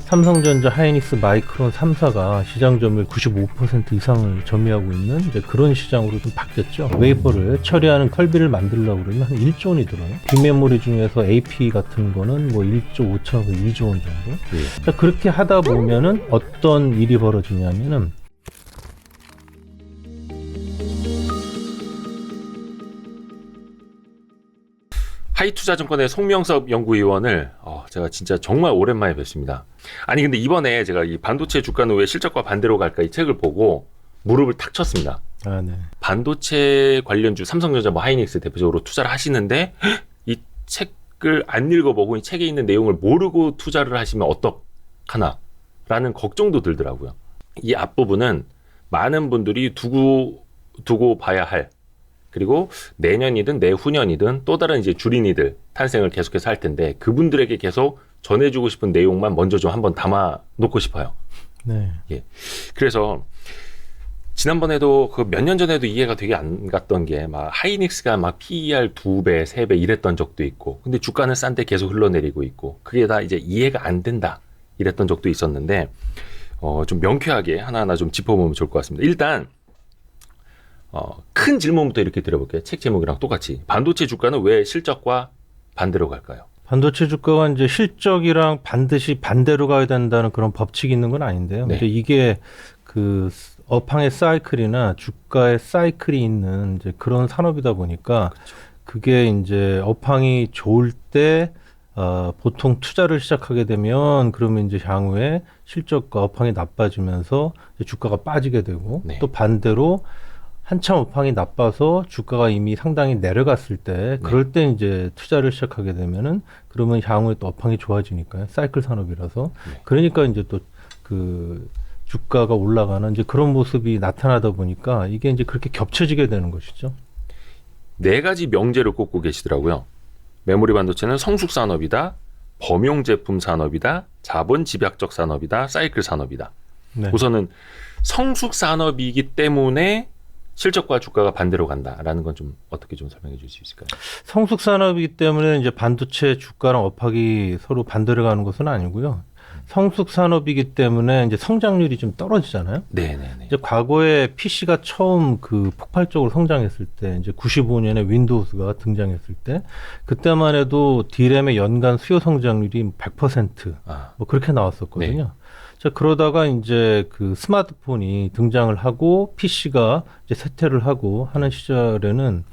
삼성전자, 하이닉스, 마이크론 3사가 시장 점유율 95% 이상을 점유하고 있는 이제 그런 시장으로 좀 바뀌었죠. 웨이퍼를 처리하는 컬비를 만들려고 그러면 한 1조 원이 들어요. 빅메모리 중에서 AP 같은 거는 뭐 1조 5천에서 2조 원 정도. 자, 그렇게 하다 보면은 어떤 일이 벌어지냐면은 하이투자증권의 송명섭 연구위원을 제가 진짜 정말 오랜만에 뵙습니다. 아니 근데 이번에 제가 이 반도체 주가는 왜 실적과 반대로 갈까 이 책을 보고 무릎을 탁 쳤습니다. 아, 네. 반도체 관련주 삼성전자 뭐 하이닉스 대표적으로 투자를 하시는데 이 책을 안 읽어보고 이 책에 있는 내용을 모르고 투자를 하시면 어떡하나 라는 걱정도 들더라고요. 이 앞부분은 많은 분들이 두고 봐야 할, 그리고 내년이든 내후년이든 또 다른 이제 주린이들 탄생을 계속해서 할 텐데 그분들에게 계속 전해주고 싶은 내용만 먼저 좀 한번 담아 놓고 싶어요. 네. 예. 그래서 지난번에도 그 몇 년 전에도 이해가 되게 안 갔던 게 막 하이닉스가 막 PER 2배, 3배 이랬던 적도 있고, 근데 주가는 싼데 계속 흘러내리고 있고, 그게 다 이제 이해가 안 된다 이랬던 적도 있었는데 좀 명쾌하게 하나하나 좀 짚어보면 좋을 것 같습니다. 일단 큰 질문부터 이렇게 드려볼게요. 책 제목이랑 똑같이. 반도체 주가는 왜 실적과 반대로 갈까요? 반도체 주가가 이제 실적이랑 반드시 반대로 가야 된다는 그런 법칙이 있는 건 아닌데요. 네. 근데 이게 그 업황의 사이클이나 주가의 사이클이 있는 이제 그런 산업이다 보니까 그렇죠. 그게 이제 업황이 좋을 때 보통 투자를 시작하게 되면 그러면 이제 향후에 실적과 업황이 나빠지면서 이제 주가가 빠지게 되고, 네. 또 반대로 한참 업황이 나빠서 주가가 이미 상당히 내려갔을 때, 그럴 때 이제 투자를 시작하게 되면은 그러면 향후에 또 업황이 좋아지니까요. 사이클 산업이라서. 네. 그러니까 이제 또 그 주가가 올라가는 이제 그런 모습이 나타나다 보니까 이게 이제 그렇게 겹쳐지게 되는 것이죠. 네 가지 명제를 꼽고 계시더라고요. 메모리 반도체는 성숙 산업이다, 범용 제품 산업이다, 자본 집약적 산업이다, 사이클 산업이다. 네. 우선은 성숙 산업이기 때문에 실적과 주가가 반대로 간다라는 건 좀 어떻게 좀 설명해 줄 수 있을까요? 성숙 산업이기 때문에 이제 반도체 주가랑 업황이 서로 반대로 가는 것은 아니고요. 성숙 산업이기 때문에 이제 성장률이 좀 떨어지잖아요. 네네네. 이제 과거에 PC가 처음 그 폭발적으로 성장했을 때, 이제 95년에 윈도우즈가 등장했을 때, 그때만 해도 D램의 연간 수요 성장률이 100% 뭐 그렇게 나왔었거든요. 네. 자, 그러다가 이제 그 스마트폰이 등장을 하고 PC가 이제 쇠퇴를 하고 하는 시절에는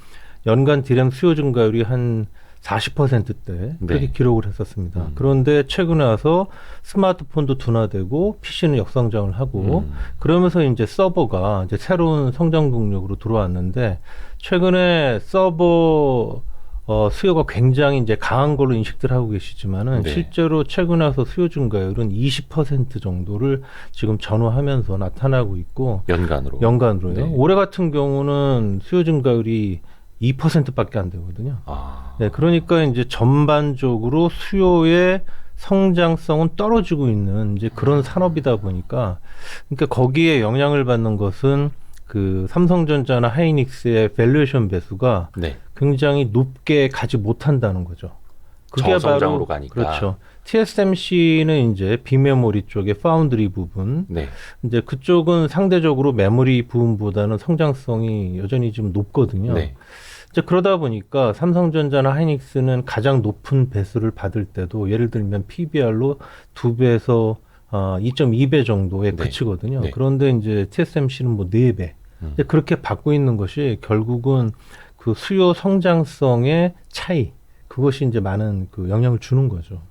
연간 D램 수요 증가율이 한 40%대 그렇게 네. 기록을 했었습니다. 그런데 최근에 와서 스마트폰도 둔화되고 PC는 역성장을 하고 그러면서 이제 서버가 이제 새로운 성장 동력으로 들어왔는데, 최근에 서버 수요가 굉장히 이제 강한 걸로 인식들 하고 계시지만은 네. 실제로 최근에 와서 수요 증가율은 20% 정도를 지금 전후하면서 나타나고 있고, 연간으로요. 네. 올해 같은 경우는 수요 증가율이 2%밖에 안 되거든요. 네, 그러니까 이제 전반적으로 수요의 성장성은 떨어지고 있는 이제 그런 산업이다 보니까, 그러니까 거기에 영향을 받는 것은 그 삼성전자나 하이닉스의 밸류에이션 배수가 네. 굉장히 높게 가지 못한다는 거죠. 그게 저성장으로 바로 가니까. 그렇죠. TSMC는 이제 빅메모리 쪽의 파운드리 부분, 네. 이제 그쪽은 상대적으로 메모리 부분보다는 성장성이 여전히 좀 높거든요. 네. 이제 그러다 보니까 삼성전자나 하이닉스는 가장 높은 배수를 받을 때도 예를 들면 PBR로 2배에서 2.2배 정도에 네. 그치거든요. 네. 그런데 이제 TSMC는 뭐 4배. 이제 그렇게 받고 있는 것이 결국은 그 수요 성장성의 차이, 그것이 이제 많은 그 영향을 주는 거죠.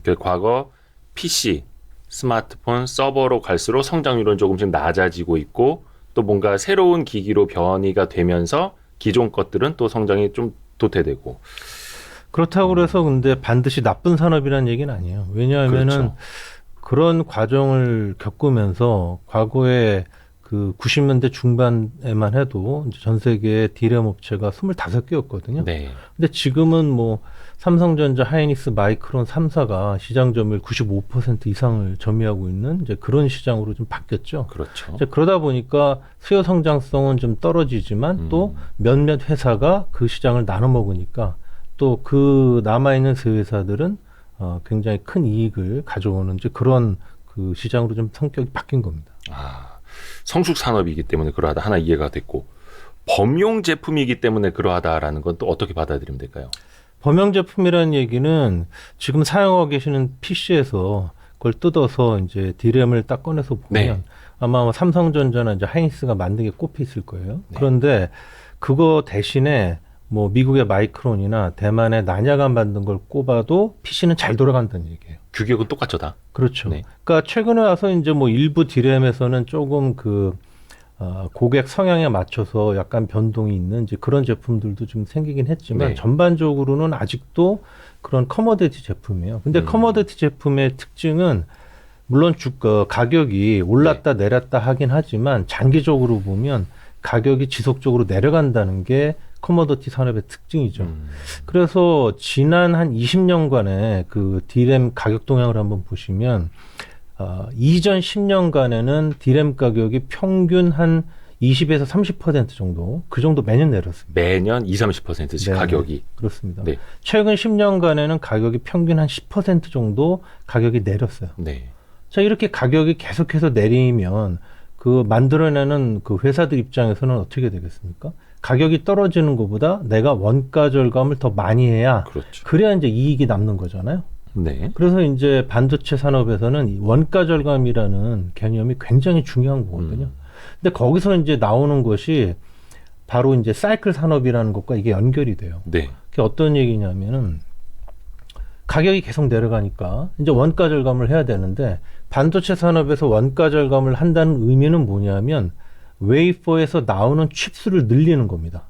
그 과거 PC, 스마트폰, 서버로 갈수록 성장률은 조금씩 낮아지고 있고, 또 뭔가 새로운 기기로 변이가 되면서 기존 것들은 또 성장이 좀 도태되고. 그렇다고 그래서 근데 반드시 나쁜 산업이라는 얘기는 아니에요. 왜냐하면은 그렇죠. 그런 과정을 겪으면서 과거에 그 90년대 중반에만 해도 이제 전 세계 D램 업체가 25개였거든요. 네. 근데 지금은 뭐 삼성전자, 하이닉스, 마이크론 3사가 시장 점유율 95% 이상을 점유하고 있는 이제 그런 시장으로 좀 바뀌었죠. 그렇죠. 이제 그러다 보니까 수요 성장성은 좀 떨어지지만 또 몇몇 회사가 그 시장을 나눠 먹으니까 또 그 남아 있는 세 회사들은 굉장히 큰 이익을 가져오는 이제 그런 그 시장으로 좀 성격이 바뀐 겁니다. 성숙 산업이기 때문에 그러하다 하나 이해가 됐고 범용 제품이기 때문에 그러하다라는 건 또 어떻게 받아들이면 될까요? 범용 제품이라는 얘기는 지금 사용하고 계시는 PC에서 그걸 뜯어서 이제 D램을 딱 꺼내서 보면 네. 아마 삼성전자나 이제 하이닉스가 만든 게 꼽혀 있을 거예요. 네. 그런데 그거 대신에 뭐 미국의 마이크론이나 대만의 난야가 만든 걸 꼽아도 PC는 잘 돌아간다는 얘기예요. 규격은 똑같죠 다. 그렇죠. 네. 그러니까 최근에 와서 이제 뭐 일부 D램에서는 조금 고객 성향에 맞춰서 약간 변동이 있는 이제 그런 제품들도 좀 생기긴 했지만 네. 전반적으로는 아직도 그런 커머디티 제품이에요. 근데 커머디티 제품의 특징은 물론 가격이 올랐다 내렸다 하긴 하지만 장기적으로 보면 가격이 지속적으로 내려간다는 게 커머디티 산업의 특징이죠. 그래서 지난 한 20년간의 그 D램 가격 동향을 한번 보시면 이전 10년간에는 D램 가격이 평균 한 20에서 30% 정도, 그 정도 매년 내렸습니다. 매년 20-30%씩 네, 가격이. 그렇습니다. 네. 최근 10년간에는 가격이 평균 한 10% 정도 가격이 내렸어요. 네. 자, 이렇게 가격이 계속해서 내리면 그 만들어내는 그 회사들 입장에서는 어떻게 되겠습니까? 가격이 떨어지는 것보다 내가 원가 절감을 더 많이 해야 그렇죠. 그래야 이제 이익이 남는 거잖아요. 네. 그래서 이제 반도체 산업에서는 이 원가 절감이라는 개념이 굉장히 중요한 거거든요. 근데 거기서 이제 나오는 것이 바로 이제 사이클 산업이라는 것과 이게 연결이 돼요. 네. 그게 어떤 얘기냐면은 가격이 계속 내려가니까 이제 원가 절감을 해야 되는데 반도체 산업에서 원가 절감을 한다는 의미는 뭐냐면 웨이퍼에서 나오는 칩수를 늘리는 겁니다.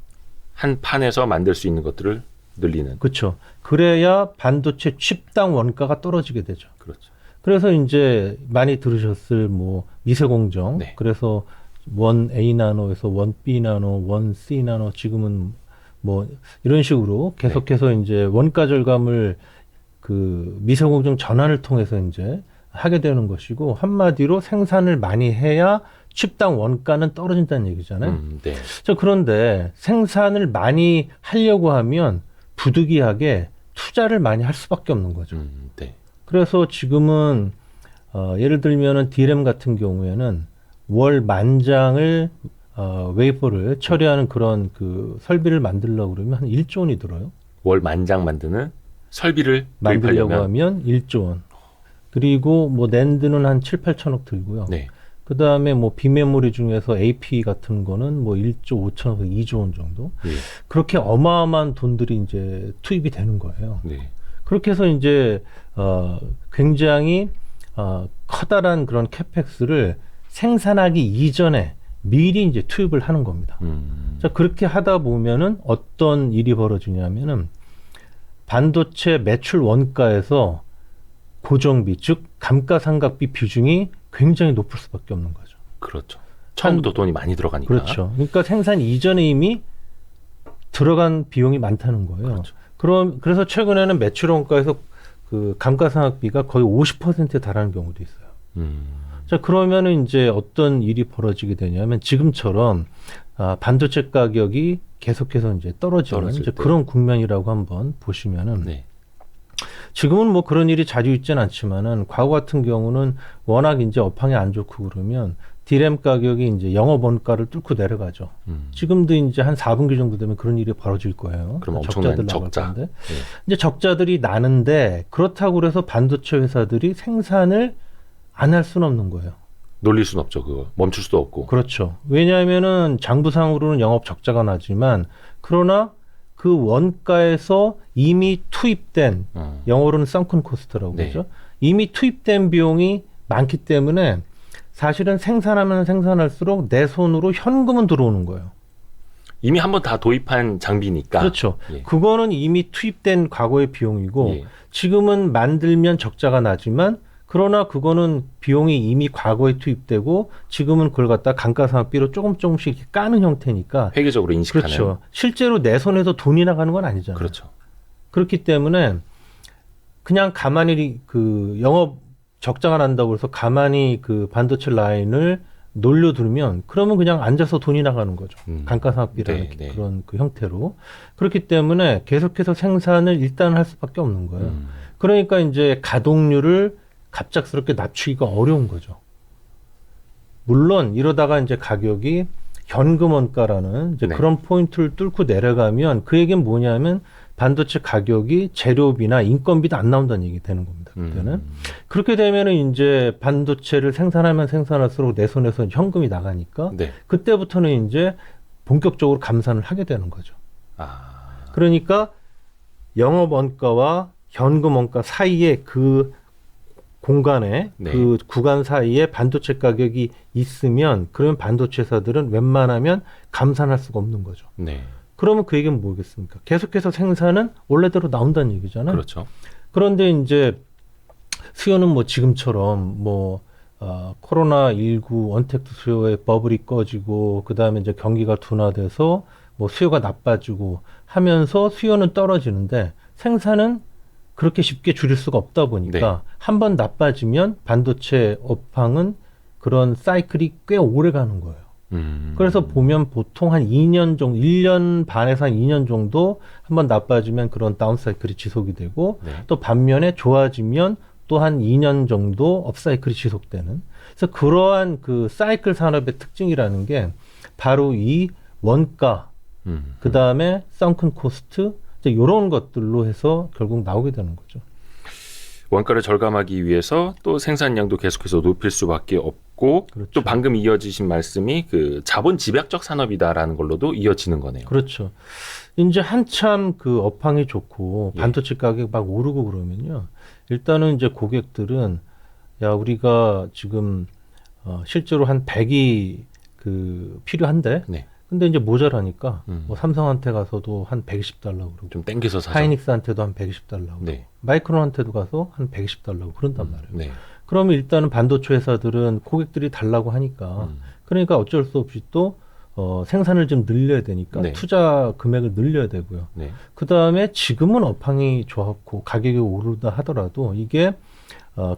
한 판에서 만들 수 있는 것들을 늘리는. 그렇죠. 그래야 반도체 칩당 원가가 떨어지게 되죠. 그렇죠. 그래서 이제 많이 들으셨을 뭐 미세 공정. 네. 그래서 원 A 나노에서 원 B 나노, 원 C 나노 지금은 뭐 이런 식으로 계속해서 이제 원가 절감을 그 미세 공정 전환을 통해서 이제 하게 되는 것이고 한마디로 생산을 많이 해야 칩당 원가는 떨어진다는 얘기잖아요. 네. 자, 그런데 생산을 많이 하려고 하면 부득이하게 투자를 많이 할 수밖에 없는 거죠. 네. 그래서 지금은 예를 들면은 D램 같은 경우에는 월 10,000장을 웨이퍼를 처리하는 그런 그 설비를 만들려고 그러면 한 1조 원이 들어요. 월 10,000장 만드는 설비를 만들려고 도입하려면. 하면 1조 원. 그리고 뭐 낸드는 한 7, 8천억 들고요. 네. 그 다음에 뭐 비메모리 중에서 AP 같은 거는 뭐 1조 5천억, 2조 원 정도. 예. 그렇게 어마어마한 돈들이 이제 투입이 되는 거예요. 네. 그렇게 해서 이제 굉장히 커다란 그런 캐펙스를 생산하기 이전에 미리 이제 투입을 하는 겁니다. 자, 그렇게 하다 보면은 어떤 일이 벌어지냐면은 반도체 매출 원가에서 고정비, 즉 감가상각비 비중이 굉장히 높을 수밖에 없는 거죠. 그렇죠. 처음부터 돈이 많이 들어가니까. 그렇죠. 그러니까 생산 이전에 이미 들어간 비용이 많다는 거예요. 그렇죠. 그래서 최근에는 매출 원가에서 그 감가상각비가 거의 50%에 달하는 경우도 있어요. 자, 그러면은 이제 어떤 일이 벌어지게 되냐면 지금처럼 반도체 가격이 계속해서 이제 떨어지는 이제 그런 국면이라고 한번 보시면은 네. 지금은 뭐 그런 일이 자주 있지는 않지만은 과거 같은 경우는 워낙 이제 업황이 안 좋고 그러면 D램 가격이 이제 영업 원가를 뚫고 내려가죠. 지금도 이제 한 4분기 정도 되면 그런 일이 벌어질 거예요. 그럼 엄청난 적자. 네. 이제 적자들이 나는데 그렇다고 그래서 반도체 회사들이 생산을 안 할 수는 없는 거예요. 놀릴 수는 없죠. 그거 멈출 수도 없고. 그렇죠. 왜냐하면은 장부상으로는 영업 적자가 나지만 그러나 그 원가에서 이미 투입된 영어로는 썬큰 코스트라고 네. 그러죠. 이미 투입된 비용이 많기 때문에 사실은 생산하면 생산할수록 내 손으로 현금은 들어오는 거예요. 이미 한번 다 도입한 장비니까. 그렇죠. 예. 그거는 이미 투입된 과거의 비용이고 예. 지금은 만들면 적자가 나지만 그러나 그거는 비용이 이미 과거에 투입되고 지금은 그걸 갖다 감가상각비로 조금씩 이렇게 까는 형태니까 회계적으로 인식하는. 그렇죠. 실제로 내 손에서 돈이 나가는 건 아니잖아요. 그렇죠. 그렇기 때문에 그냥 가만히 그 영업 적자가 난다고 해서 가만히 그 반도체 라인을 놀려두면 그러면 그냥 앉아서 돈이 나가는 거죠. 감가상각비라는 네. 그런 그 형태로. 그렇기 때문에 계속해서 생산을 일단 할 수밖에 없는 거예요. 그러니까 이제 가동률을 갑작스럽게 낮추기가 어려운 거죠. 물론 이러다가 이제 가격이 현금 원가라는 이제 네. 그런 포인트를 뚫고 내려가면 그 얘기는 뭐냐면 반도체 가격이 재료비나 인건비도 안 나온다는 얘기 되는 겁니다. 그때는. 그렇게 되면은 이제 반도체를 생산하면 생산할수록 내 손에서 현금이 나가니까 네. 그때부터는 이제 본격적으로 감산을 하게 되는 거죠. 아, 그러니까 영업 원가와 현금 원가 사이에 그 공간에 네. 그 구간 사이에 반도체 가격이 있으면 그러면 반도체 회사들은 웬만하면 감산할 수가 없는 거죠. 네. 그러면 그 얘기는 뭐겠습니까? 계속해서 생산은 원래대로 나온다는 얘기잖아요. 그렇죠. 그런데 이제 수요는 뭐 지금처럼 뭐 코로나19 언택트 수요의 버블이 꺼지고 그다음에 이제 경기가 둔화돼서 뭐 수요가 나빠지고 하면서 수요는 떨어지는데 생산은 그렇게 쉽게 줄일 수가 없다 보니까 한번 나빠지면 반도체 업황은 그런 사이클이 꽤 오래 가는 거예요. 그래서 보면 보통 한 2년 정도, 1년 반에서 한 2년 정도 한번 나빠지면 그런 다운 사이클이 지속이 되고 네. 또 반면에 좋아지면 또 한 2년 정도 업 사이클이 지속되는. 그래서 그러한 그 사이클 산업의 특징이라는 게 바로 이 원가, 그 다음에 썬큰 코스트, 이런 것들로 해서 결국 나오게 되는 거죠. 원가를 절감하기 위해서 또 생산량도 계속해서 높일 수밖에 없고 그렇죠. 또 방금 이어지신 말씀이 그 자본 집약적 산업이다라는 걸로도 이어지는 거네요. 그렇죠. 이제 한참 그 업황이 좋고 예. 반도체 가격 막 오르고 그러면요. 일단은 이제 고객들은 야, 우리가 지금 실제로 한 100이 그 필요한데 네. 근데 이제 모자라니까 음. 뭐 삼성한테 가서도 한 120달러 그러고 좀 땡겨서 사죠. 하이닉스한테도 한 120달러 그러고 네. 마이크론한테도 가서 한 120달러 그런단 말이에요. 네. 그러면 일단은 반도체 회사들은 고객들이 달라고 하니까 그러니까 어쩔 수 없이 또 생산을 좀 늘려야 되니까 네. 투자 금액을 늘려야 되고요. 네. 그 다음에 지금은 업황이 좋았고 가격이 오르다 하더라도 이게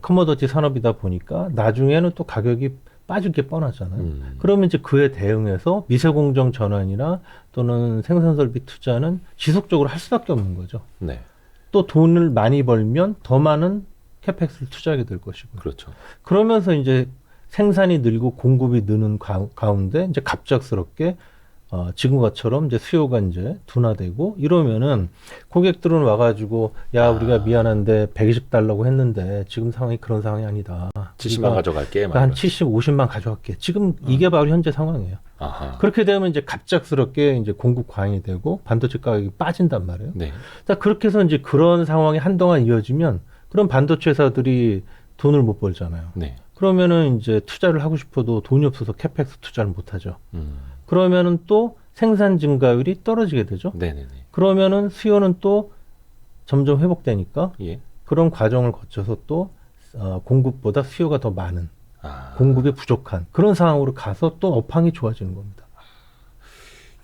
커머더티 산업이다 보니까 나중에는 또 가격이 빠질 게 뻔하잖아요. 그러면 이제 그에 대응해서 미세공정 전환이나 또는 생산설비 투자는 지속적으로 할 수밖에 없는 거죠. 네. 또 돈을 많이 벌면 더 많은 캐펙스를 투자하게 될 것이고. 그렇죠. 그러면서 이제 생산이 늘고 공급이 느는 가운데 이제 갑작스럽게 지금과처럼 이제 수요가 이제 둔화되고 이러면은 고객들은 와가지고 야 우리가 미안한데 120달러고 했는데 지금 상황이 그런 상황이 아니다. 70만 가져갈게. 막 한 이런. 70, 50만 가져갈게. 지금 이게 바로 현재 상황이에요. 아하. 그렇게 되면 이제 갑작스럽게 이제 공급 과잉이 되고 반도체 가격이 빠진단 말이에요. 네. 자, 그렇게 해서 이제 그런 상황이 한동안 이어지면 그럼 반도체 회사들이 돈을 못 벌잖아요. 네. 그러면은 이제 투자를 하고 싶어도 돈이 없어서 캐펙스 투자를 못 하죠. 음. 그러면은 또 생산 증가율이 떨어지게 되죠. 네네네. 그러면은 수요는 또 점점 회복되니까 예. 그런 과정을 거쳐서 또 공급보다 수요가 더 많은 아. 공급이 부족한 그런 상황으로 가서 또 업황이 좋아지는 겁니다.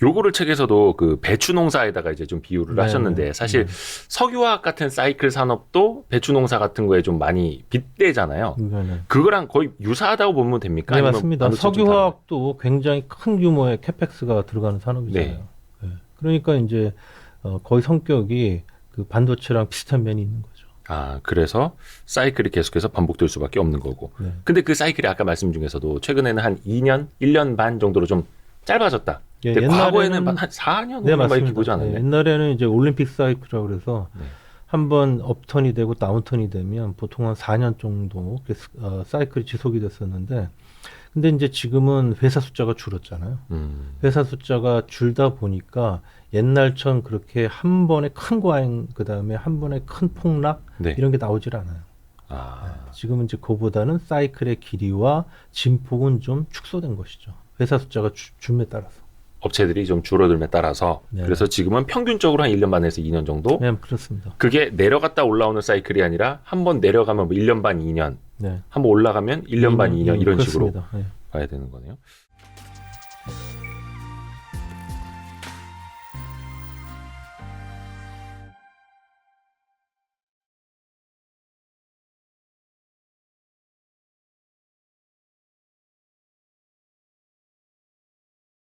요거를 책에서도 그 배추 농사에다가 이제 좀 비유를 네, 하셨는데 네. 사실 석유화학 같은 사이클 산업도 배추 농사 같은 거에 좀 많이 빗대잖아요. 네, 그거랑 거의 유사하다고 보면 됩니까? 네 아니면 맞습니다. 반도체 좀 석유화학도 굉장히 큰 규모의 캐펙스가 들어가는 산업이잖아요. 네. 네. 그러니까 이제 거의 성격이 그 반도체랑 비슷한 면이 있는 거죠. 아, 그래서 사이클이 계속해서 반복될 수밖에 없는 거고. 네. 근데 그 사이클이 아까 말씀 중에서도 최근에는 한 2년, 1년 반 정도로 좀 짧아졌다. 예, 근데 옛날에는- 과거에는 한 4년, 네, 5년 막 이렇게 맞습니다. 보지 않았나요? 네, 옛날에는 이제 올림픽 사이클이라고 그래서 네. 한번 업턴이 되고 다운턴이 되면 보통 한 4년 정도 사이클이 지속이 됐었는데 근데 이제 지금은 회사 숫자가 줄었잖아요. 회사 숫자가 줄다 보니까 옛날처럼 그렇게 한 번에 큰 과잉 그다음에 한 번에 큰 폭락 네. 이런 게 나오질 않아요. 아, 지금은 이제 그보다는 사이클의 길이와 진폭은 좀 축소된 것이죠. 회사 숫자가 줌에 따라서. 업체들이 좀 줄어들에 따라서 네. 그래서 지금은 평균적으로 한 1년 반에서 2년 정도 네, 그렇습니다. 그게 내려갔다 올라오는 사이클이 아니라 한 번 내려가면 뭐 1년 반, 2년 네. 한 번 올라가면 1년 반, 2년 이런 식으로 그렇습니다. 네. 가야 되는 거네요.